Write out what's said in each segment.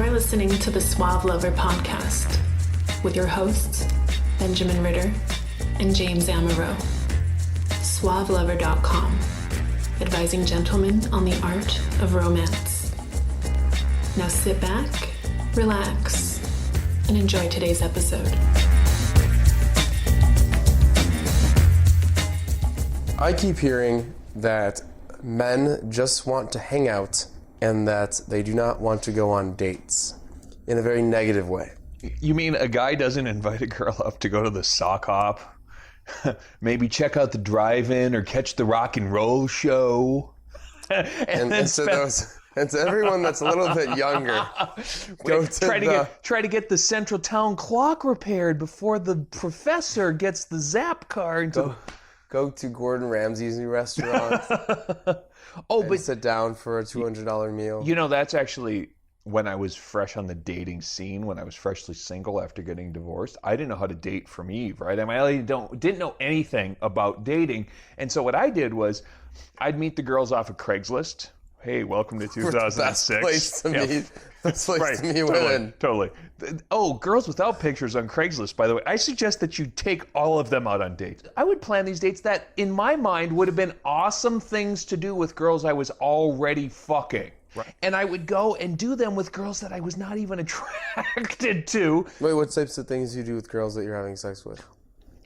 You're listening to the Suave Lover podcast with your hosts, Benjamin Ritter and James Amaro. SuaveLover.com, advising gentlemen on the art of romance. Now sit back, relax, and enjoy today's episode. I keep hearing that men just want to hang out and that they do not want to go on dates in a very negative way. You mean a guy doesn't invite a girl up to go to the sock hop? Maybe check out the drive-in or catch the rock and roll show? And to everyone that's a little bit younger, try to get the central town clock repaired before the professor gets the zap car into Go to Gordon Ramsay's new restaurant. But sit down for a $200 meal. You know, that's actually when I was fresh on the dating scene, when I was freshly single after getting divorced. I didn't know how to date from Eve, right? I mean, I didn't know anything about dating. And so what I did was I'd meet the girls off of Craigslist. Hey, welcome to 2006. Best place to meet. Best place to meet women. Totally. Oh, girls without pictures on Craigslist, by the way. I suggest that you take all of them out on dates. I would plan these dates that, in my mind, would have been awesome things to do with girls I was already fucking. Right. And I would go and do them with girls that I was not even attracted to. Wait, what types of things do you do with girls that you're having sex with?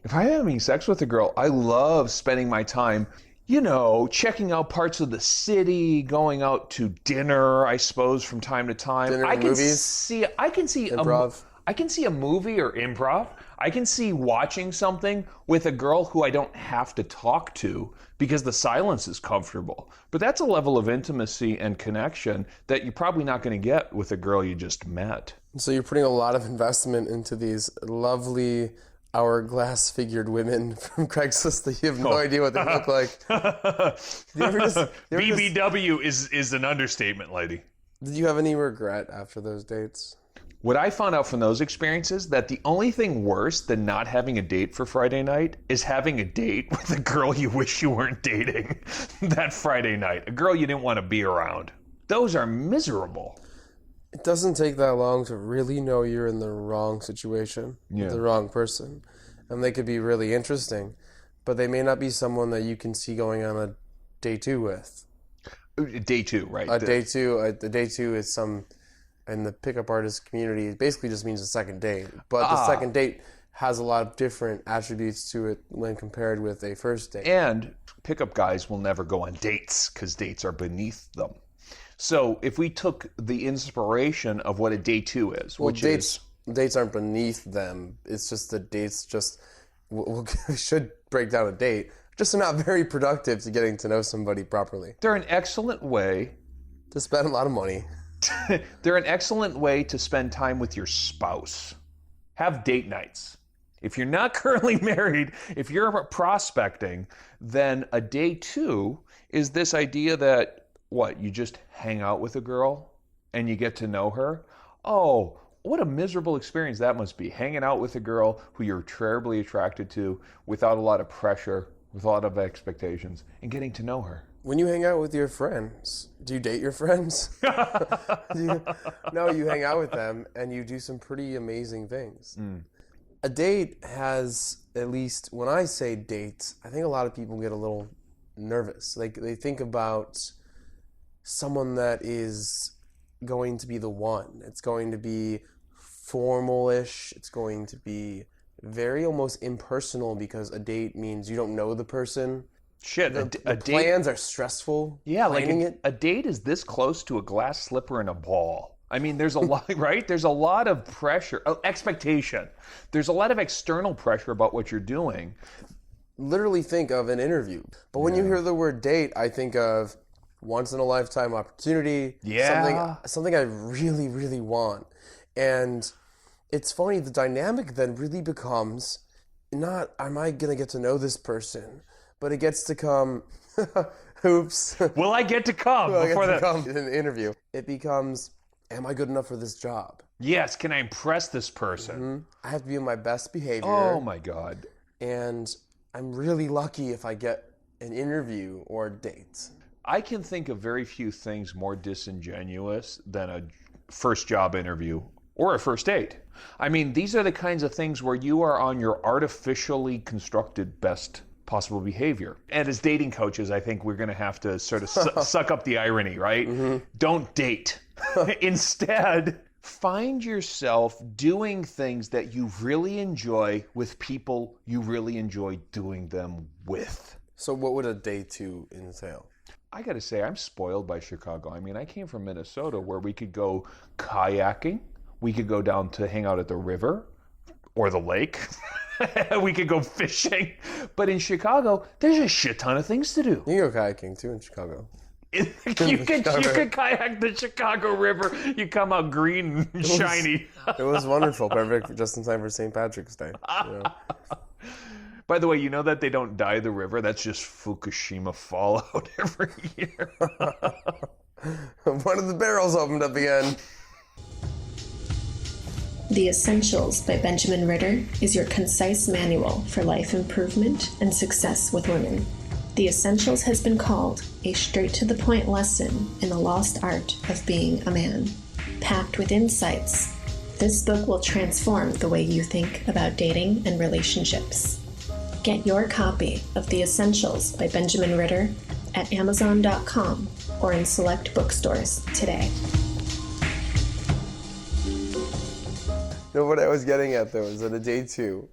If I'm having sex with a girl, I love spending my time, you know, checking out parts of the city, going out to dinner, I suppose, from time to time. Dinner and movies? I can see improv. I can see a movie or improv. I can see watching something with a girl who I don't have to talk to because the silence is comfortable. But that's a level of intimacy and connection that you're probably not going to get with a girl you just met. So you're putting a lot of investment into these lovely hourglass-figured women from Craigslist that you have no idea what they look like. BBW is an understatement, lady. Did you have any regret after those dates? What I found out from those experiences, that the only thing worse than not having a date for Friday night is having a date with a girl you wish you weren't dating that Friday night. A girl you didn't want to be around. Those are miserable. It doesn't take that long to really know you're in the wrong situation with the wrong person. And they could be really interesting, but they may not be someone that you can see going on a day two with. Day two, right? The day two is some, in the pickup artist community, it basically just means a second date. But the second date has a lot of different attributes to it when compared with a first date. And pickup guys will never go on dates because dates are beneath them. So if we took the inspiration of what a day two is, dates aren't beneath them. It's just that dates we should break down a date. Just not very productive to getting to know somebody properly. They're an excellent way to spend a lot of money. They're an excellent way to spend time with your spouse. Have date nights. If you're not currently married, if you're prospecting, then a day two is this idea that you just hang out with a girl and you get to know her? Oh, what a miserable experience that must be, hanging out with a girl who you're terribly attracted to without a lot of pressure, with a lot of expectations, and getting to know her. When you hang out with your friends, do you date your friends? No, you hang out with them and you do some pretty amazing things. A date has, at least when I say dates, I think a lot of people get a little nervous. They think about someone that is going to be the one. It's going to be formal-ish. It's going to be very almost impersonal because a date means you don't know the person. Shit, the plans are stressful. Yeah, a date is this close to a glass slipper and a ball. I mean, there's a lot, right? There's a lot of pressure, expectation. There's a lot of external pressure about what you're doing. Literally think of an interview. But when you hear the word date, I think of once-in-a-lifetime opportunity. Yeah. Something I really, really want. And it's funny, the dynamic then really becomes not, am I going to get to know this person? But it gets to come, oops. Will I get to come come in an interview? It becomes, am I good enough for this job? Yes, can I impress this person? Mm-hmm. I have to be on my best behavior. Oh my God. And I'm really lucky if I get an interview or a date. I can think of very few things more disingenuous than first job interview or a first date. I mean, these are the kinds of things where you are on your artificially constructed best possible behavior. And as dating coaches, I think we're going to have to sort of suck up the irony, right? Mm-hmm. Don't date. Instead, find yourself doing things that you really enjoy with people you really enjoy doing them with. So what would a day 2 entail? I got to say, I'm spoiled by Chicago. I mean, I came from Minnesota where we could go kayaking. We could go down to hang out at the river or the lake. We could go fishing. But in Chicago, there's a shit ton of things to do. You can go kayaking too in Chicago. You could kayak the Chicago River. You come out green and shiny. It was wonderful. Perfect just in time for St. Patrick's Day. By the way, you know that they don't dye the river? That's just Fukushima fallout every year. One of the barrels opened up again. The Essentials by Benjamin Ritter is your concise manual for life improvement and success with women. The Essentials has been called a straight-to-the-point lesson in the lost art of being a man. Packed with insights, this book will transform the way you think about dating and relationships. Get your copy of The Essentials by Benjamin Ritter at Amazon.com or in select bookstores today. No, what I was getting at though is that a day 2,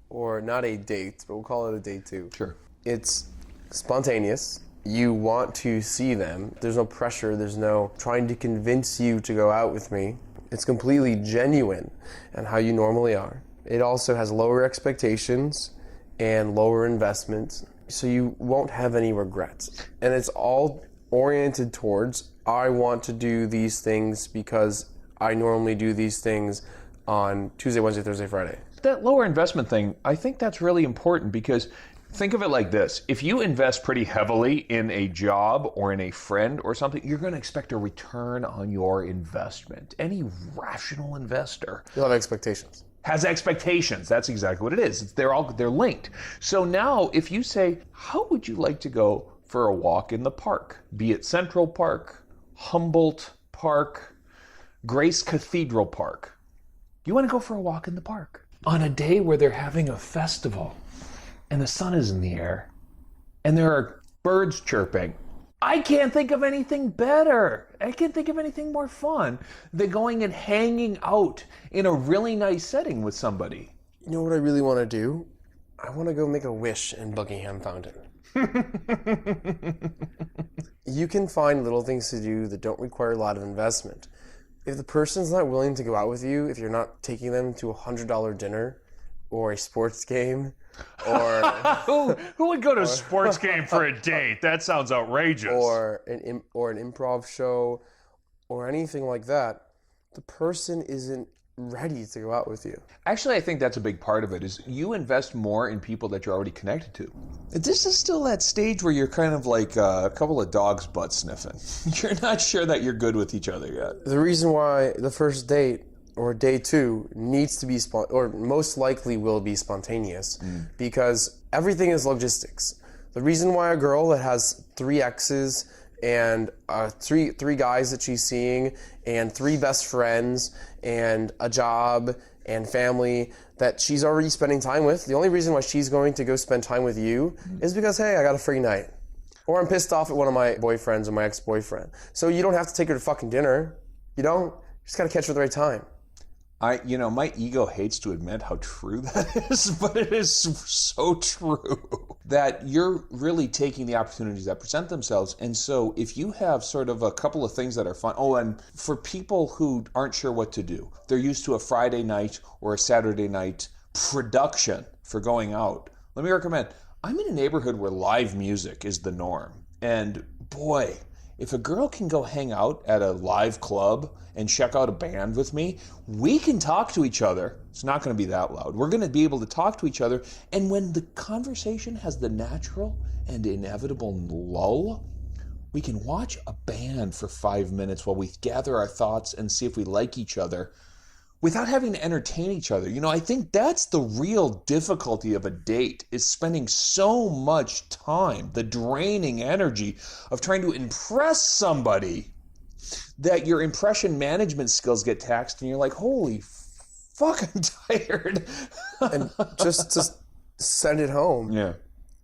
or not a date, but we'll call it a day 2. Sure. It's spontaneous. You want to see them. There's no pressure. There's no trying to convince you to go out with me. It's completely genuine and how you normally are. It also has lower expectations and lower investment, so you won't have any regrets. And it's all oriented towards, I want to do these things because I normally do these things on Tuesday, Wednesday, Thursday, Friday. That lower investment thing, I think that's really important because think of it like this. If you invest pretty heavily in a job or in a friend or something, you're going to expect a return on your investment. Any rational investor You'll have expectations. Has expectations. That's exactly what it is. They're linked. So now if you say, how would you like to go for a walk in the park? Be it Central Park, Humboldt Park, Grace Cathedral Park. You want to go for a walk in the park on a day where they're having a festival and the sun is in the air and there are birds chirping. I can't think of anything better. I can't think of anything more fun than going and hanging out in a really nice setting with somebody. You know what I really want to do? I want to go make a wish in Buckingham Fountain. You can find little things to do that don't require a lot of investment. If the person's not willing to go out with you, if you're not taking them to a $100 dinner or a sports game, or who would go to a sports game for a date? That sounds outrageous. Or an improv show, or anything like that, the person isn't ready to go out with you. Actually, I think that's a big part of it, is you invest more in people that you're already connected to. This is still that stage where you're kind of like a couple of dogs butt sniffing. You're not sure that you're good with each other yet. The reason why the first date or day 2 needs to be or most likely will be spontaneous, because everything is logistics. The reason why a girl that has 3 exes and three guys that she's seeing and 3 best friends and a job and family that she's already spending time with, the only reason why she's going to go spend time with you is because, hey, I got a free night. Or I'm pissed off at one of my boyfriends or my ex-boyfriend. So you don't have to take her to fucking dinner. You don't. You just got to catch her at the right time. My ego hates to admit how true that is, but it is so true that you're really taking the opportunities that present themselves. And so if you have sort of a couple of things that are fun, and for people who aren't sure what to do, they're used to a Friday night or a Saturday night production for going out. Let me recommend, I'm in a neighborhood where live music is the norm. And boy, if a girl can go hang out at a live club and check out a band with me, we can talk to each other. It's not going to be that loud. We're going to be able to talk to each other. And when the conversation has the natural and inevitable lull, we can watch a band for 5 minutes while we gather our thoughts and see if we like each other without having to entertain each other. I think that's the real difficulty of a date, is spending so much time, the draining energy of trying to impress somebody, that your impression management skills get taxed and you're like, holy fuck, I'm tired. And just to send it home, Yeah.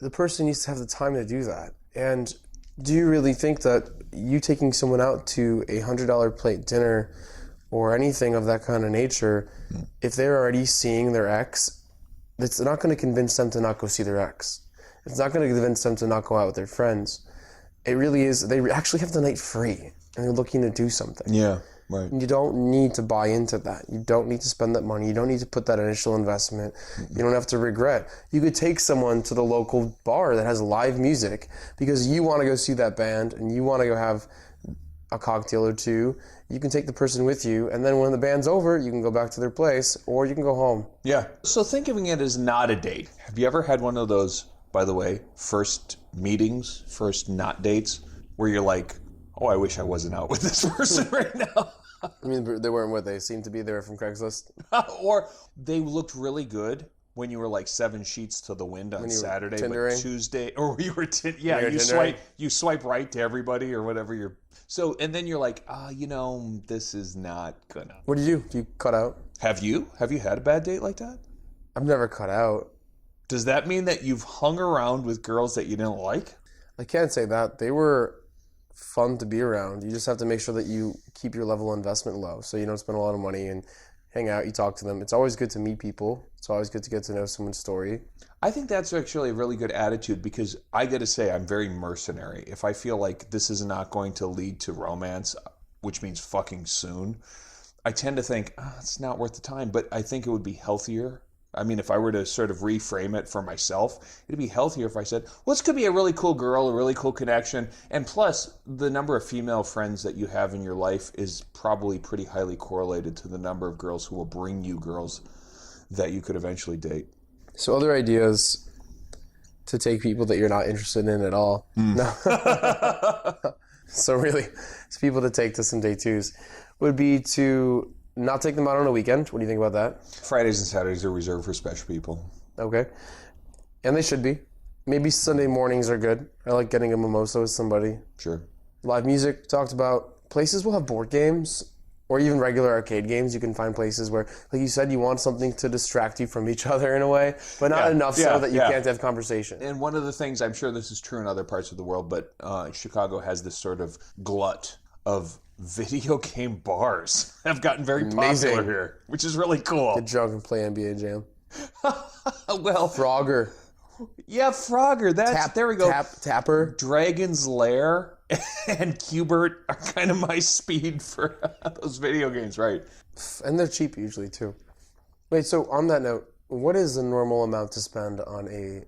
the person needs to have the time to do that. And do you really think that you taking someone out to a $100 plate dinner or anything of that kind of nature, if they're already seeing their ex, it's not going to convince them to not go see their ex. It's not going to convince them to not go out with their friends. It really is. They actually have the night free and they're looking to do something. Yeah, right. You don't need to buy into that. You don't need to spend that money. You don't need to put that initial investment. You don't have to regret. You could take someone to the local bar that has live music because you want to go see that band and you want to go have a cocktail or two. You can take the person with you, and then when the band's over, you can go back to their place or you can go home. Yeah. So think of it as not a date. Have you ever had one of those, by the way, first meetings, first not dates, where you're like, oh, I wish I wasn't out with this person right now? I mean, they weren't what they seemed to be. They were from Craigslist. Or they looked really good when you were like 7 sheets to the wind on Saturday, but Tuesday, or you were, you swipe right to everybody or whatever you're. So, and then you're like, this is not gonna. What do you do? Do you cut out? Have you had a bad date like that? I've never cut out. Does that mean that you've hung around with girls that you didn't like? I can't say that. They were fun to be around. You just have to make sure that you keep your level of investment low so you don't spend a lot of money and hang out, you talk to them. It's always good to meet people. It's always good to get to know someone's story. I think that's actually a really good attitude because I got to say I'm very mercenary. If I feel like this is not going to lead to romance, which means fucking soon, I tend to think, it's not worth the time. But I think it would be healthier. I mean, if I were to sort of reframe it for myself, it'd be healthier if I said, well, this could be a really cool girl, a really cool connection. And plus, the number of female friends that you have in your life is probably pretty highly correlated to the number of girls who will bring you girls that you could eventually date. So other ideas to take people that you're not interested in at all. No. So really, it's people to take to some day twos would be to not take them out on a weekend. What do you think about that? Fridays and Saturdays are reserved for special people. Okay. And they should be. Maybe Sunday mornings are good. I like getting a mimosa with somebody. Sure. Live music, talked about. Places will have board games or even regular arcade games. You can find places where, like you said, you want something to distract you from each other in a way, but not enough so that you can't have conversation. And one of the things, I'm sure this is true in other parts of the world, but Chicago has this sort of glut of video game bars have gotten very popular here, which is really cool. Get drunk and play NBA Jam. Well, Frogger. Yeah, Frogger. There we go. Tapper. Dragon's Lair and Cubert are kind of my speed for those video games, right? And they're cheap usually too. Wait, so on that note, what is the normal amount to spend on a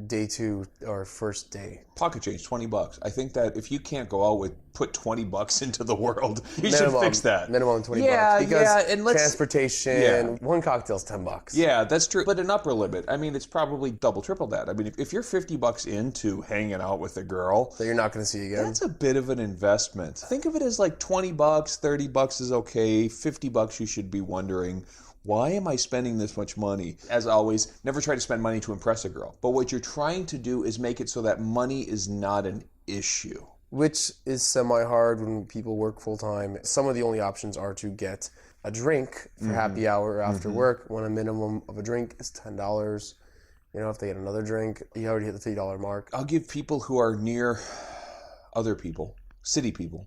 day two or first day? Pocket change, $20. I think that if you can't go out with put $20 into the world, you should fix that. Minimum $20. Because and transportation, one cocktail's $10. Yeah, that's true. But an upper limit, I mean, it's probably double, triple that. I mean, if you're $50 into hanging out with a girl that you're not going to see again, that's a bit of an investment. Think of it as like $20, $30 is okay, $50 you should be wondering, why am I spending this much money? As always, never try to spend money to impress a girl. But what you're trying to do is make it so that money is not an issue. Which is semi-hard when people work full-time. Some of the only options are to get a drink for happy hour after work, when a minimum of a drink is $10. You know, if they get another drink, you already hit the $3 mark. I'll give people who are near other people, city people,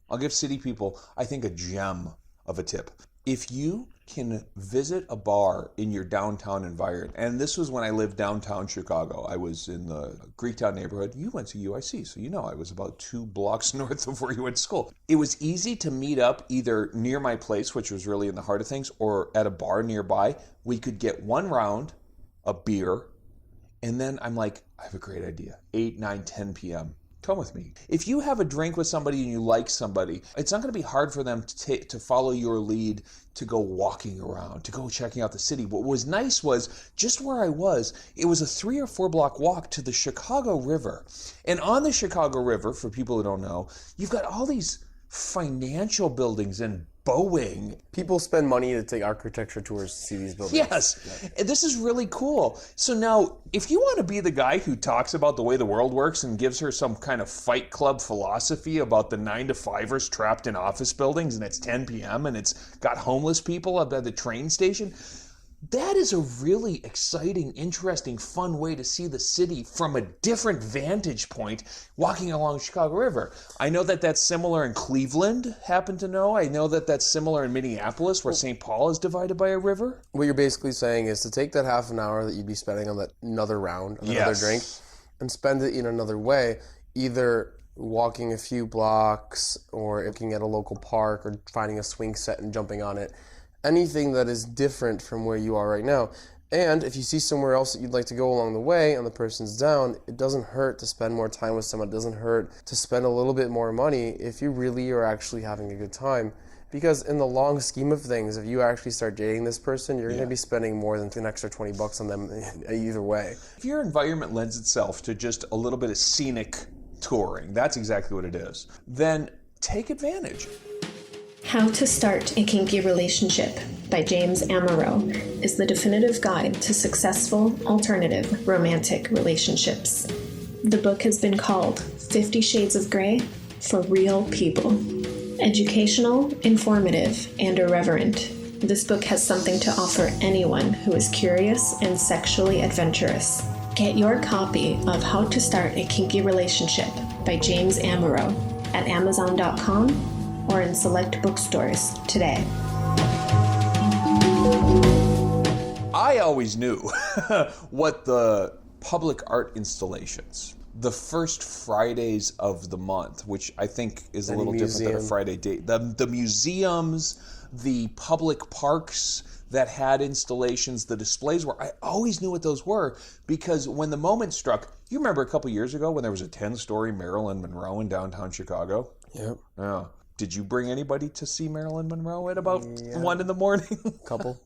I think, a gem of a tip. If you can visit a bar in your downtown environment, and this was when I lived downtown Chicago. I was in the Greektown neighborhood. You went to UIC, so you know I was about 2 blocks north of where you went to school. It was easy to meet up either near my place, which was really in the heart of things, or at a bar nearby. We could get one round, a beer, and then I'm like, I have a great idea. 8, 9, 10 p.m. Come with me. If you have a drink with somebody and you like somebody, it's not going to be hard for them to follow your lead, to go walking around, to go checking out the city. What was nice was, just where I was, it was a 3 or 4 block walk to the Chicago River. And on the Chicago River, for people who don't know, you've got all these financial buildings and Boeing. People spend money to take architecture tours to see these buildings. Yes, and this is really cool. So now, if you want to be the guy who talks about the way the world works and gives her some kind of Fight Club philosophy about the 9-to-5ers trapped in office buildings and it's 10 p.m. and it's got homeless people up at the train station, that is a really exciting, interesting, fun way to see the city from a different vantage point walking along Chicago River. I know that that's similar in Cleveland, happen to know. I know that that's similar in Minneapolis, where St. Paul is divided by a river. What you're basically saying is to take that half an hour that you'd be spending on that another round, another drink, and spend it in another way, either walking a few blocks or looking at a local park or finding a swing set and jumping on it. Anything that is different from where you are right now. And if you see somewhere else that you'd like to go along the way and the person's down, it doesn't hurt to spend more time with someone. It doesn't hurt to spend a little bit more money if you really are actually having a good time. Because in the long scheme of things, if you actually start dating this person, you're going to be spending more than an extra $20 on them either way. If your environment lends itself to just a little bit of scenic touring, that's exactly what it is, then take advantage. How to Start a Kinky Relationship by James Amaro is the definitive guide to successful, alternative, romantic relationships. The book has been called 50 Shades of Grey for Real People. Educational, informative, and irreverent, this book has something to offer anyone who is curious and sexually adventurous. Get your copy of How to Start a Kinky Relationship by James Amaro at Amazon.com or in select bookstores today. I always knew what the public art installations, the first Fridays of the month, which I think is a little different than a Friday date, the museums, the public parks that had installations, the displays were, I always knew what those were, because when the moment struck, you remember a couple years ago when there was a 10-story Marilyn Monroe in downtown Chicago? Yep. Yeah. Did you bring anybody to see Marilyn Monroe at about 1 in the morning? Couple.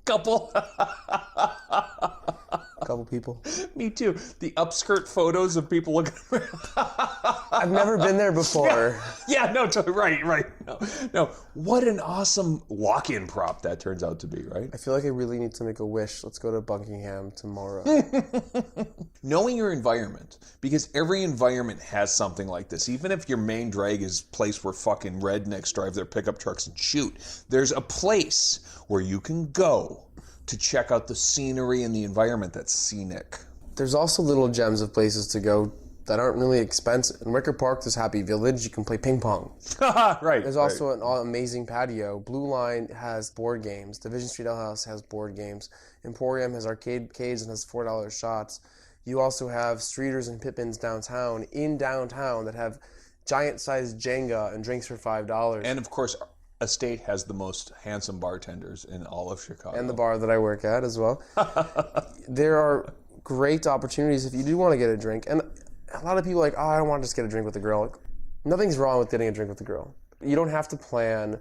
Couple people. Me too. The upskirt photos of people looking I've never been there before. Yeah, no, right. No. What an awesome walk-in prop that turns out to be, right? I feel like I really need to make a wish. Let's go to Buckingham tomorrow. Knowing your environment, because every environment has something like this. Even if your main drag is a place where fucking rednecks drive their pickup trucks and shoot, there's a place where you can go to check out the scenery and the environment that's scenic. There's also little gems of places to go that aren't really expensive. In Wicker Park, there's Happy Village. You can play ping pong. Right. There's also an amazing patio. Blue Line has board games. Division Street Ale House has board games. Emporium has arcades and has $4 shots. You also have Streeters and Pippins downtown that have giant-sized Jenga and drinks for $5. And of course, Estate has the most handsome bartenders in all of Chicago. And the bar that I work at as well. There are great opportunities if you do want to get a drink. And a lot of people are like, I don't want to just get a drink with a girl. Like, nothing's wrong with getting a drink with a girl. You don't have to plan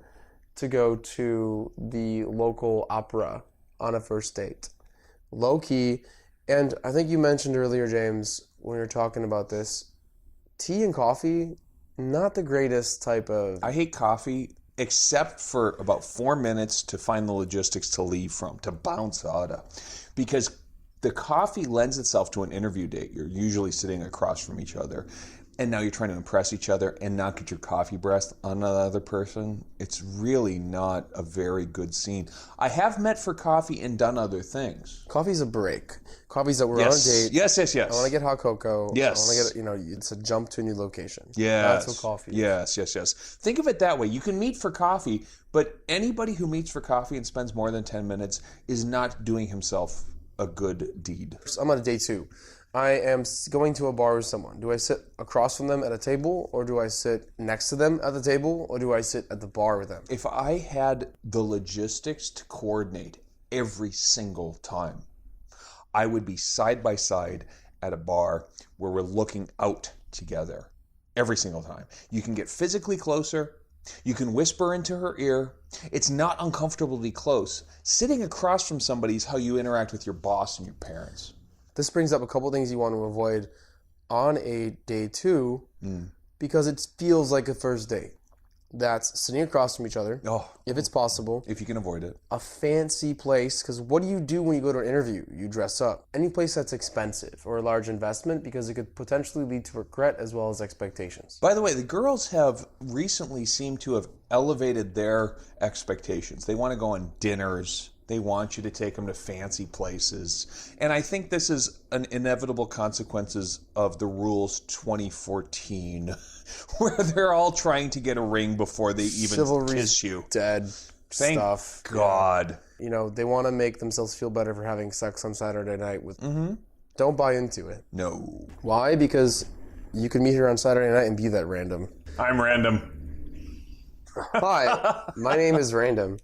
to go to the local opera on a first date. Low key, and I think you mentioned earlier, James, when you were talking about this, tea and coffee, not the greatest type of... I hate coffee, except for about 4 minutes to find the logistics to leave from, to bounce out of. Because the coffee lends itself to an interview date. You're usually sitting across from each other, and now you're trying to impress each other and not get your coffee breath on another person. It's really not a very good scene. I have met for coffee and done other things. Coffee's a break. Coffee's that we're on a date. Yes. I want to get hot cocoa. Yes. I want to get, it's a jump to a new location. Yes. That's what coffee is. Yes. Think of it that way. You can meet for coffee, but anybody who meets for coffee and spends more than 10 minutes is not doing himself a good deed. I'm on a day 2. I am going to a bar with someone. Do I sit across from them at a table, or do I sit next to them at the table, or do I sit at the bar with them? If I had the logistics to coordinate every single time, I would be side by side at a bar where we're looking out together every single time. You can get physically closer. You can whisper into her ear. It's not uncomfortably close. Sitting across from somebody is how you interact with your boss and your parents. This brings up a couple things you want to avoid on a day 2 because it feels like a first date. that's sitting across from each other, if it's possible. If you can avoid it. A fancy place, because what do you do when you go to an interview? You dress up. Any place that's expensive or a large investment, because it could potentially lead to regret as well as expectations. By the way, the girls have recently seemed to have elevated their expectations. They want to go on dinners. They want you to take them to fancy places. And I think this is an inevitable consequences of the rules 2014, where they're all trying to get a ring before they even kiss you. Dead. Thank stuff. God. Yeah. You know, they want to make themselves feel better for having sex on Saturday night with... Don't buy into it. No. Why? Because you could meet her on Saturday night and be that random. I'm random. Hi, my name is Random.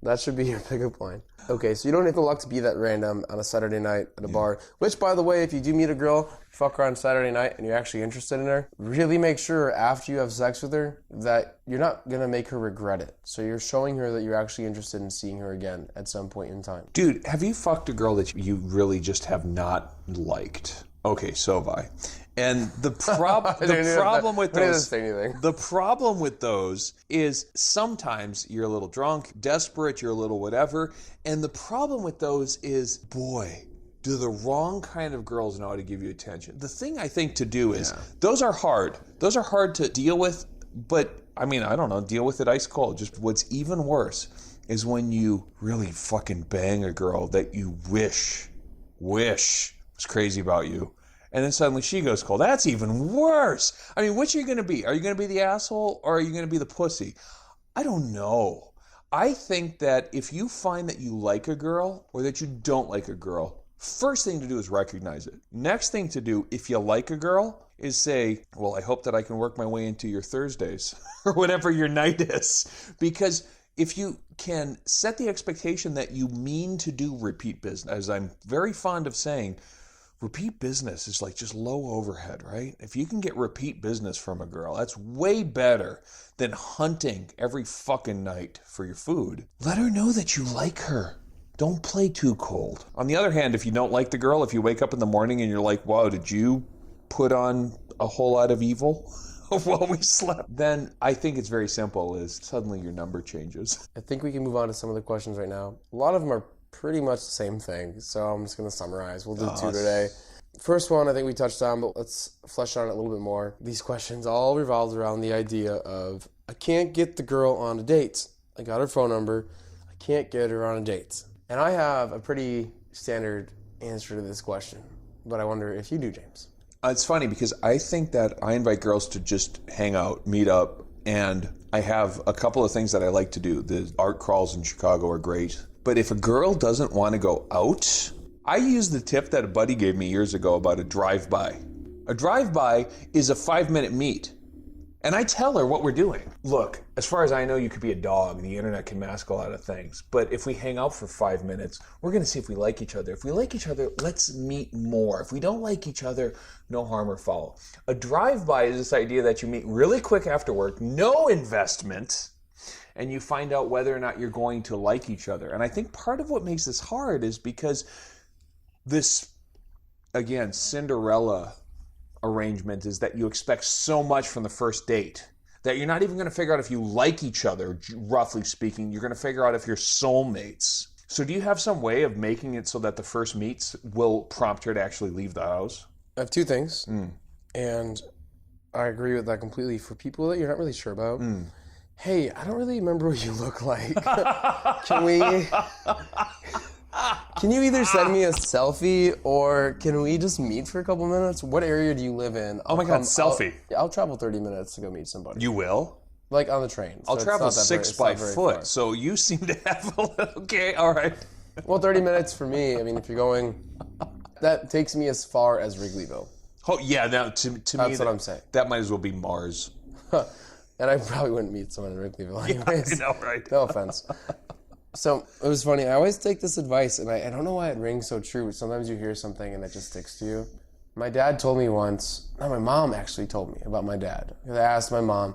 That should be your pickup line. Okay, so you don't have the luck to be that random on a Saturday night at a bar. Which, by the way, if you do meet a girl, fuck her on Saturday night, and you're actually interested in her, really make sure after you have sex with her that you're not going to make her regret it. So you're showing her that you're actually interested in seeing her again at some point in time. Dude, have you fucked a girl that you really just have not liked? Okay, so have I. And the problem with those is sometimes you're a little drunk, desperate, you're a little whatever. And the problem with those is, boy, do the wrong kind of girls know how to give you attention. The thing I think to do is, those are hard. Those are hard to deal with, but I mean, I don't know, deal with it ice cold. Just what's even worse is when you really fucking bang a girl that you wish was crazy about you. And then suddenly she goes cold. That's even worse. I mean, which are you going to be? Are you going to be the asshole or are you going to be the pussy? I don't know. I think that if you find that you like a girl or that you don't like a girl, first thing to do is recognize it. Next thing to do, if you like a girl, is say, well, I hope that I can work my way into your Thursdays or whatever your night is. Because if you can set the expectation that you mean to do repeat business, as I'm very fond of saying, repeat business is like just low overhead, right? If you can get repeat business from a girl, that's way better than hunting every fucking night for your food. Let her know that you like her. Don't play too cold. On the other hand, if you don't like the girl, if you wake up in the morning and you're like, wow, did you put on a whole lot of evil while we slept? Then I think it's very simple, is suddenly your number changes. I think we can move on to some of the questions right now. A lot of them are pretty much the same thing, so I'm just going to summarize. We'll do two today. First one I think we touched on, but let's flesh on it a little bit more. These questions all revolve around the idea of, I can't get the girl on a date. I got her phone number. I can't get her on a date. And I have a pretty standard answer to this question, but I wonder if you do, James. It's funny because I think that I invite girls to just hang out, meet up, and I have a couple of things that I like to do. The art crawls in Chicago are great. But if a girl doesn't want to go out, I use the tip that a buddy gave me years ago about a drive-by. A drive-by is a 5-minute meet. And I tell her what we're doing. Look, as far as I know, you could be a dog. The internet can mask a lot of things. But if we hang out for 5 minutes, we're going to see if we like each other. If we like each other, let's meet more. If we don't like each other, no harm or foul. A drive-by is this idea that you meet really quick after work, no investment, and you find out whether or not you're going to like each other. And I think part of what makes this hard is because this, again, Cinderella arrangement is that you expect so much from the first date that you're not even going to figure out if you like each other, roughly speaking. You're going to figure out if you're soulmates. So do you have some way of making it so that the first meets will prompt her to actually leave the house? I have two things, and I agree with that completely. For people that you're not really sure about, hey, I don't really remember what you look like. Can you either send me a selfie or can we just meet for a couple minutes? What area do you live in? Oh my God, selfie. I'll travel 30 minutes to go meet somebody. You will? Like on the train. I'll travel 6 by foot, so you seem to have a little, okay, all right. Well, 30 minutes for me, I mean, if you're going, that takes me as far as Wrigleyville. Oh, yeah, now to me, that's what I'm saying. That might as well be Mars. And I probably wouldn't meet someone in Wrigleyville anyways. Yeah, I know, right? No offense. So it was funny. I always take this advice, and I don't know why it rings so true. Sometimes you hear something and it just sticks to you. My dad told me once, no, my mom actually told me about my dad. I asked my mom,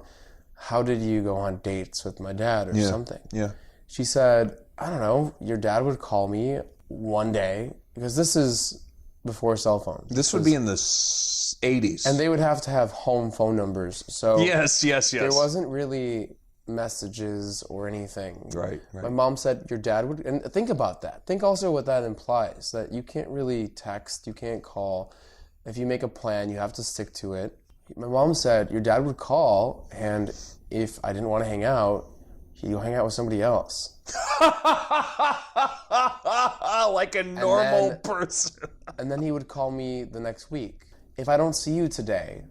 how did you go on dates with my dad or something? Yeah. She said, I don't know, your dad would call me one day, because this is before cell phones. This would be in the 80s. And they would have to have home phone numbers. So yes. There wasn't really messages or anything. Right. My mom said your dad would, and think about that. Think also what that implies, that you can't really text, you can't call. If you make a plan, you have to stick to it. My mom said your dad would call, and if I didn't want to hang out, he'd go hang out with somebody else. Like a normal person. And then he would call me the next week. If I don't see you today,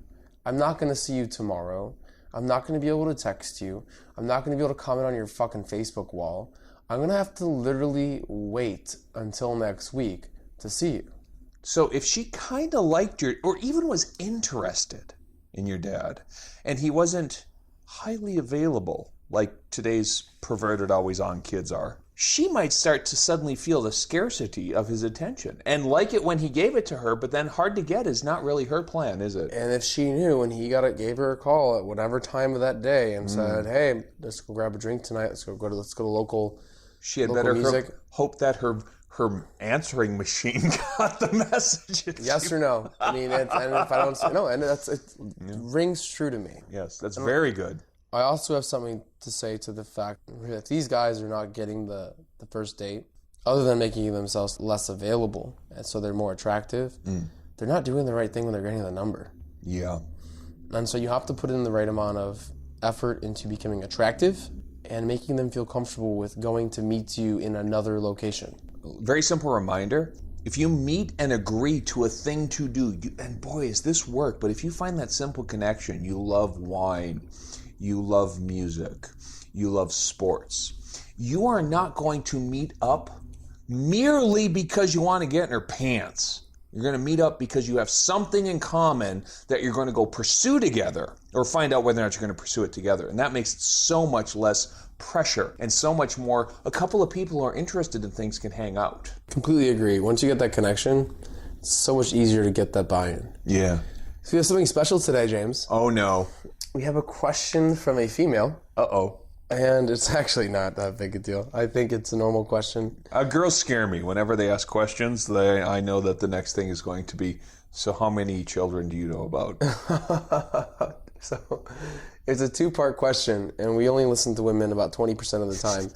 I'm not going to see you tomorrow. I'm not going to be able to text you. I'm not going to be able to comment on your fucking Facebook wall. I'm going to have to literally wait until next week to see you. So if she kind of liked your, or even was interested in your dad, and he wasn't highly available like today's perverted always-on kids are, she might start to suddenly feel the scarcity of his attention and like it when he gave it to her, but then hard to get is not really her plan, is it? And if she knew and he gave her a call at whatever time of that day and said, hey, let's go grab a drink tonight, let's go to local She had local better music. hope that her answering machine got the messages. Yes or no? I mean, and if I don't say no, and it rings true to me. Yes, that's very good. I also have something to say to the fact that these guys are not getting the first date, other than making themselves less available, and so they're more attractive. They're not doing the right thing when they're getting the number. Yeah. And so you have to put in the right amount of effort into becoming attractive and making them feel comfortable with going to meet you in another location. Very simple reminder. If you meet and agree to a thing to do, and boy, is this work, but if you find that simple connection, you love wine, you love music, you love sports, you are not going to meet up merely because you want to get in her pants. You're going to meet up because you have something in common that you're going to go pursue together, or find out whether or not you're going to pursue it together. And that makes it so much less pressure and so much more, a couple of people who are interested in things can hang out. Completely agree. Once you get that connection, it's so much easier to get that buy-in. Yeah. So we have something special today, James. Oh no. We have a question from a female. Uh-oh. And it's actually not that big a deal. I think it's a normal question. Girls scare me. Whenever they ask questions, I know that the next thing is going to be, so how many children do you know about? So it's a two-part question, and we only listen to women about 20% of the time.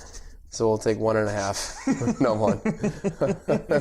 So we'll take 1.5. No, one.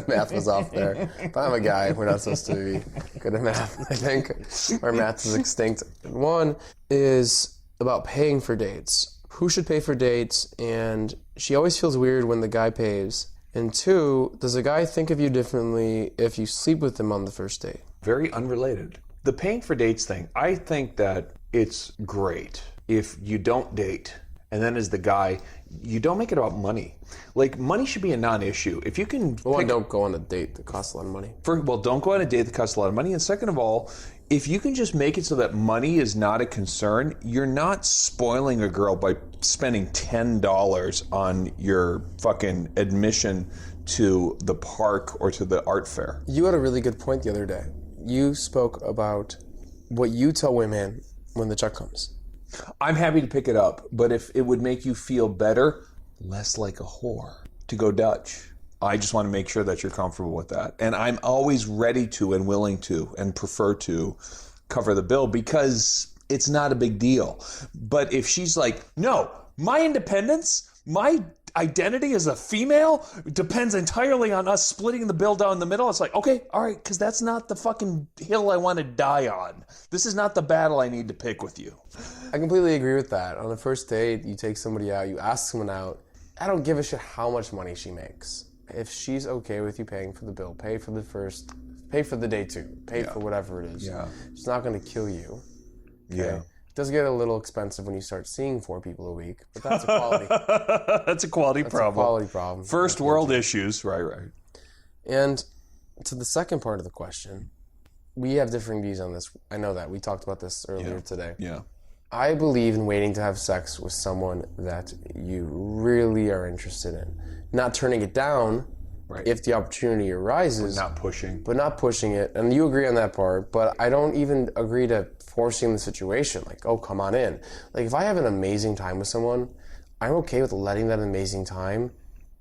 Math was off there. But I'm a guy. We're not supposed to be good at math, I think. Our math is extinct. One is about paying for dates. Who should pay for dates? And she always feels weird when the guy pays. And two, does a guy think of you differently if you sleep with him on the first date? Very unrelated. The paying for dates thing, I think that it's great if you don't date, and then as the guy, you don't make it about money. Like, money should be a non-issue. If you can... One, don't go on a date that costs a lot of money. Don't go on a date that costs a lot of money. And second of all, if you can just make it so that money is not a concern, you're not spoiling a girl by spending $10 on your fucking admission to the park or to the art fair. You had a really good point the other day. You spoke about what you tell women when the check comes. I'm happy to pick it up, but if it would make you feel better, less like a whore, to go Dutch. I just want to make sure that you're comfortable with that. And I'm always ready to and willing to and prefer to cover the bill because it's not a big deal. But if she's like, no, my independence, my identity as a female depends entirely on us splitting the bill down the middle. It's like, okay, all right, because that's not the fucking hill I want to die on. This is not the battle I need to pick with you. I completely agree with that. On the first date, you take somebody out, you ask someone out. I don't give a shit how much money she makes. If she's okay with you paying for the bill, pay for the day too, pay for whatever it is. Yeah. It's not going to kill you. Okay? Yeah. It does get a little expensive when you start seeing 4 people a week, but that's a quality. That's a quality That's problem. a quality problem. First world issues. Right. And to the second part of the question, we have differing views on this. I know that. We talked about this earlier today. Yeah. I believe in waiting to have sex with someone that you really are interested in. Not turning it down if the opportunity arises. Not pushing. But not pushing it. And you agree on that part, but I don't even agree to forcing the situation. Like, oh, come on in. Like, if I have an amazing time with someone, I'm okay with letting that amazing time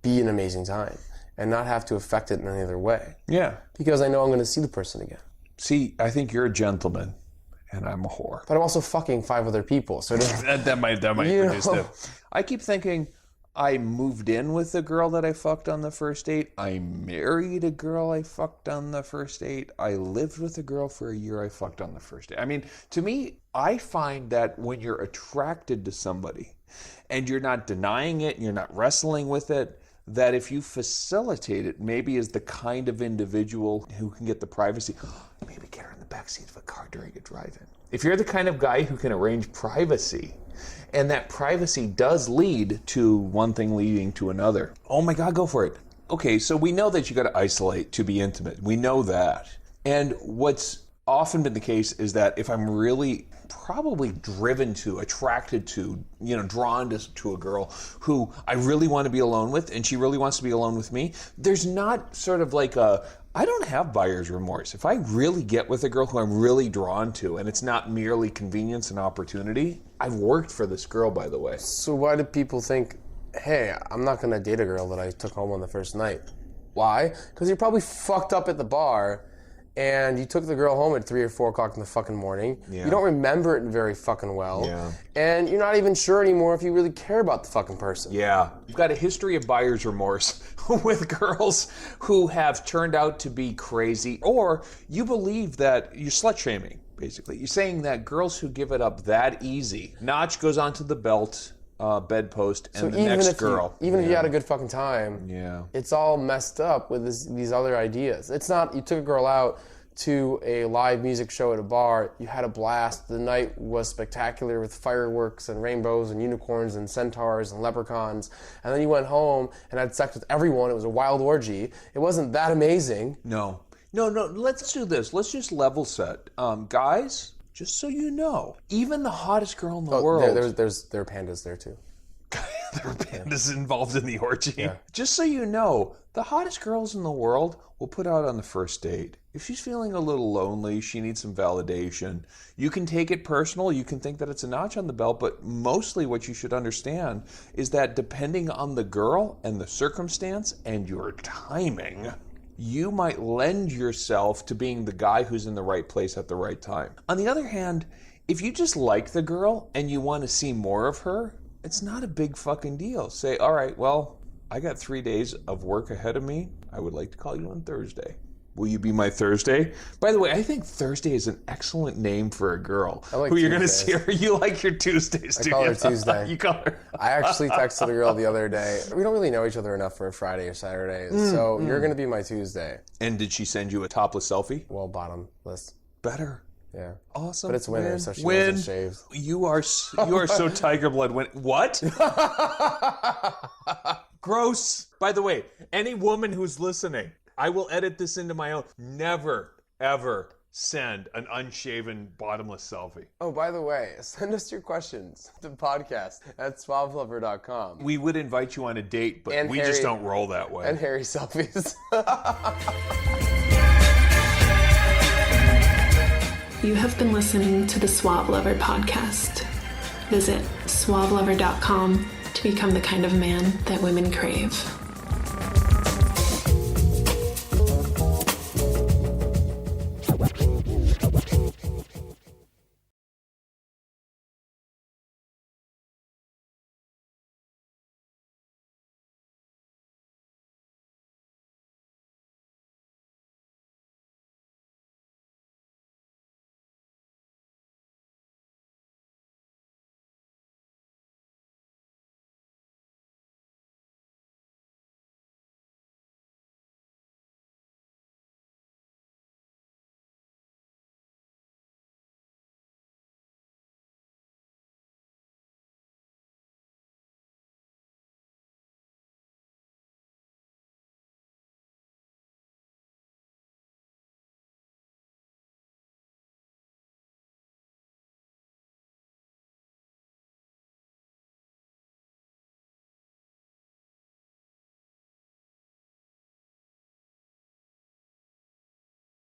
be an amazing time and not have to affect it in any other way. Yeah. Because I know I'm going to see the person again. See, I think you're a gentleman. and I'm a whore. But I'm also fucking 5 other people, so that might produce it. I keep thinking, I moved in with a girl that I fucked on the first date. I married a girl I fucked on the first date. I lived with a girl for a year I fucked on the first date. I mean, to me, I find that when you're attracted to somebody and you're not denying it and you're not wrestling with it, that if you facilitate it, maybe as the kind of individual who can get the privacy, maybe get her in the backseat of a car during a drive-in. If you're the kind of guy who can arrange privacy, and that privacy does lead to one thing leading to another, oh my God, go for it. Okay, so we know that you got to isolate to be intimate. We know that. And what's often been the case is that if I'm really probably driven to, attracted to, drawn to a girl who I really want to be alone with and she really wants to be alone with me, there's not sort of like I don't have buyer's remorse. If I really get with a girl who I'm really drawn to and it's not merely convenience and opportunity, I've worked for this girl, by the way. So why do people think, hey, I'm not going to date a girl that I took home on the first night? Why? Because you're probably fucked up at the bar and you took the girl home at 3 or 4 o'clock in the fucking morning. Yeah. You don't remember it very fucking well. Yeah. And you're not even sure anymore if you really care about the fucking person. Yeah. You've got a history of buyer's remorse with girls who have turned out to be crazy, or you believe that you're slut shaming, basically. You're saying that girls who give it up that easy, notch goes onto the belt, bedpost, and so the next girl. Even if you had a good fucking time, it's all messed up with these other ideas. It's not, you took a girl out to a live music show at a bar, you had a blast, the night was spectacular with fireworks and rainbows and unicorns and centaurs and leprechauns, and then you went home and had sex with everyone. It was a wild orgy. It wasn't that amazing. No, let's do this. Let's just level set. Guys, just so you know, even the hottest girl in the world... There are pandas there too. There are pandas involved in the orgy. Yeah. Just so you know, the hottest girls in the world will put out on the first date. If she's feeling a little lonely, she needs some validation, you can take it personal, you can think that it's a notch on the belt, but mostly what you should understand is that depending on the girl and the circumstance and your timing, you might lend yourself to being the guy who's in the right place at the right time. On the other hand, if you just like the girl and you want to see more of her, it's not a big fucking deal. Say, all right, well, I got 3 days of work ahead of me. I would like to call you on Thursday. Will you be my Thursday? By the way, I think Thursday is an excellent name for a girl who you're going to see her. You like your Tuesdays, do you? I call her Tuesday. You call her. I actually texted a girl the other day. We don't really know each other enough for a Friday or Saturday, so you're going to be my Tuesday. And did she send you a topless selfie? Well, bottomless. Better. Yeah. Awesome. But it's winter, so she wasn't shaved. You are so tiger blood. What? Gross. By the way, any woman who's listening, I will edit this into my own. Never, ever send an unshaven, bottomless selfie. Oh, by the way, send us your questions to podcast@suavelover.com. We would invite you on a date, but we just don't roll that way. And hairy selfies. You have been listening to the Suave Lover podcast. Visit suavelover.com to become the kind of man that women crave.